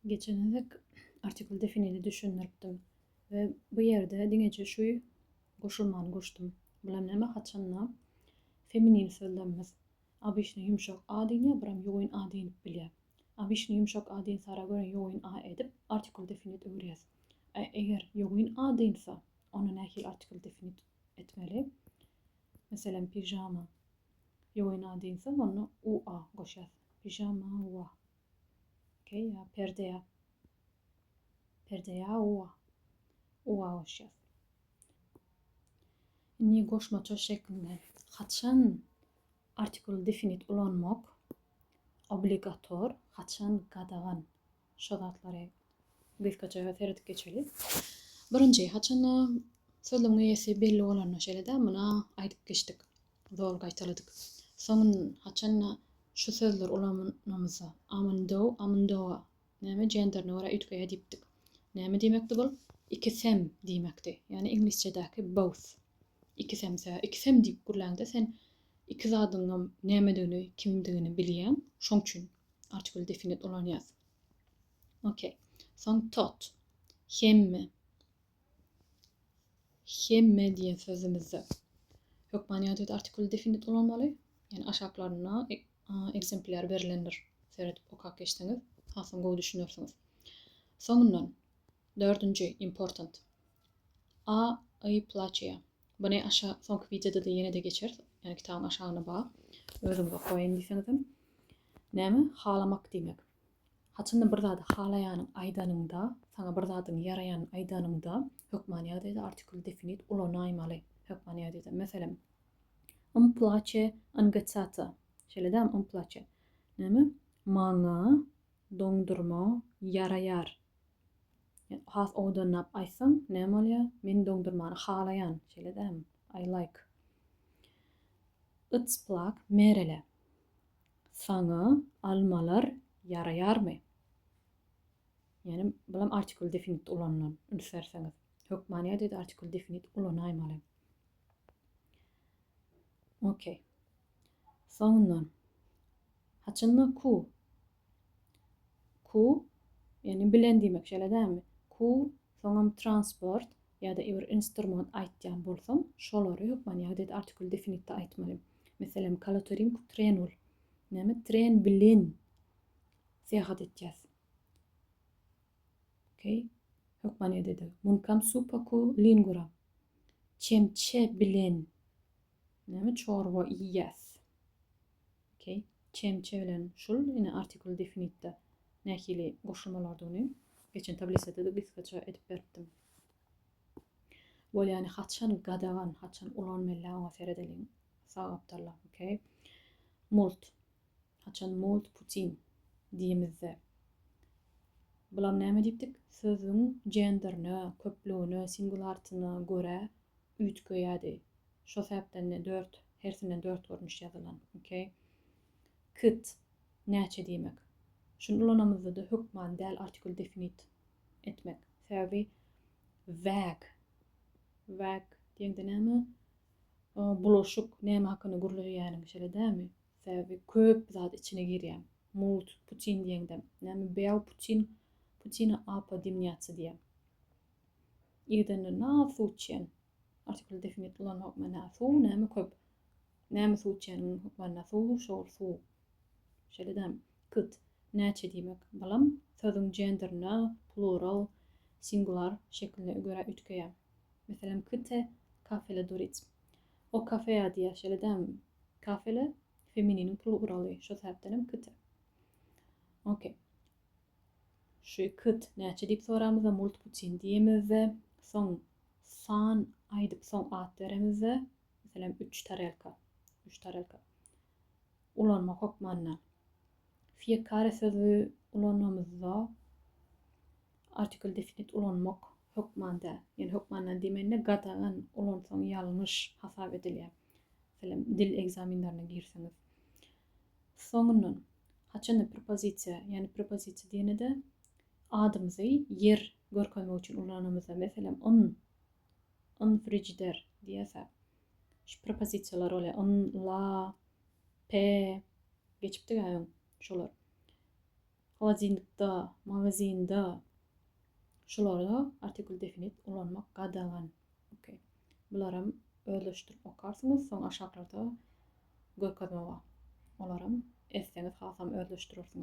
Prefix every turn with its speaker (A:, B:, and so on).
A: Geçen artikul definini düşünürpdüm ve bu yerde diňeje şu goşulmany goşdum. Bular näme haçanla feminin sözlenmez. Abyşny yumşak a diýýär, biram ýoýun a diýip bilýär. Abyşny yumşak a diýen sara göre ýoýun a edip artikul definit öwürýär. Eger ýoýun a diýilse, ona nähili artikul definit etmeli. Meselem pijama ýoýun a diýilse, onu u a goşýar. Pijama wa. Okay, ya perdeye uwa goşýar. Ni goşmaça şeklinde haçan artikul definit ulanmak obligator, haçan gadagan şo zatlary gysgaça seredip geçeli. Birinji haçana sözlüğün ýesi belli bolan şeýle-de muna aýdyp geçdik. Zor gaýtaladyk. Soňun haçana şu sözler ulanmamyza amyndowa näme genderine göre ütgeýe diýipdik. Näme diýmekdi bol? Ikisem diýmekdi. Yani inglizçedäki both. Ikisem diýip gurlaňda sen iki zadyň nämedigini, kimdigini bilýän, şoň üçin artikul definit ulanýar. Okay. Soň tot. Hemme diýen sözümizde hökman ýa-da artikul definit ulanmaly. Yani aşaklaryna ekzempler berilendir. Seredip okap geçdiňiz, hasam gowy düşünürsiňiz. Soňundan 4-nji important. I plaçya. Buna aşağı soňky videoda da ýene de geçer. Yani kitabyň aşagyna ba. Özüňize goýun diýseňizem. Näme? Halamak diýmek. Haçanda bir zady halaýanyň aýdanynda, saňa bir zadyň ýaraýan aýdanynda hökman ýa-da artikul definit ulanaýmaly. Hökman ýa-da meselem plaçe angetsata. Şeýle-de plaçe. Näme? Maňa doňdurma ýaraýar. Has odanap aýsaň, näme bolýar? Men doňdurmany halaýan, şeýle-de I like. Içplak merele. Saňa almalar ýaraýarmy? Yani bulam artikul definit ulanan ünsärseňiz. Hökman ýa-da artikul definit ulanaýmaly. Okay. Soňundan haçanda ku yani bilen diýmek şeýle-de ku soňam transport ýa-da bir instrument aýtýan bolsam, şolary hökman ýa-da artikul definitde aýtmaly. Meselem kalatorim trenul. Näme? Tren bilen seýahat etjäs. Okay. Hökman ýa-da munkam supaku lingura. Çemçe bilen näme? Çorba iýýäs. Okay. Çemçe bilen şol ine artikul definitde nähili goşulmalardyny geçen tabletsada da gysgaça edip berdim. Bol yani haçan gadagan, haçan ulanmaly seredeliň sagapdarlar. Okay. Mult. Haçan mult putin diýmizde. Bulam näme diýipdik? Sözüň genderine, köplüğüne, singularityna göre ütgeýärdi. Şo sebäpden 4, hersinden 4 görnüş ýazylan. Okay. Kıt. Näçe diýmek? Şunu ulanamyzda da hökman däl artikul definit etmek. Sebäbi väg diýende näme? Bulaşyk näme hakyny gurulaýanyň şeýle-dämi? Sebäbi köp zat içine girýär. Mult putin diýende näme? Beýał putina apa dimňatsy diýär. Ýa-da nasu içen artikul definit ulanmak nasu näme köp. Näme su içen hökman nasu şol su. Şeýle-dämi? Kıt. Näçe diýmek? Balam sözüň genderine plural, singular şekline göre ütgeýär. Meselem kıte kafele dorit. O kafeya diýär şeýle-dämi? Kafele feminin pluraly. Şo sebäpden kıte. Okay. Şu kıt näçe diýip soramyzda mult putin diýemizde, soň san aýdyp soň at beremizde, meselem 3 tarelka. Ulanmak hökmanna. Fiýekare sözü ulanmamyzda artikul definit ulanmak hökmanda. Yani hökmandan diýmende gadagan ulansaň ýalňyş hasap edilýär. Meselem dil egzaminlerine girseňiz. Soňundan haçanda propozisiýa, yani propozisiýa diýende adymyzy yer görkemek üçin ulanamyzda. Meselem on frigider diýese. Şu propozisiýalar bolýar. On la, p geçipdi gaýň şolar. holadyňlykda, magazinda şularda artikul definit ulanmak gadagan. Okey. Bularam özleşdirip okarsyňyz, soň aşaglarda görkezme bar. Olaram esseňiz hasam özleşdirirsiňiz.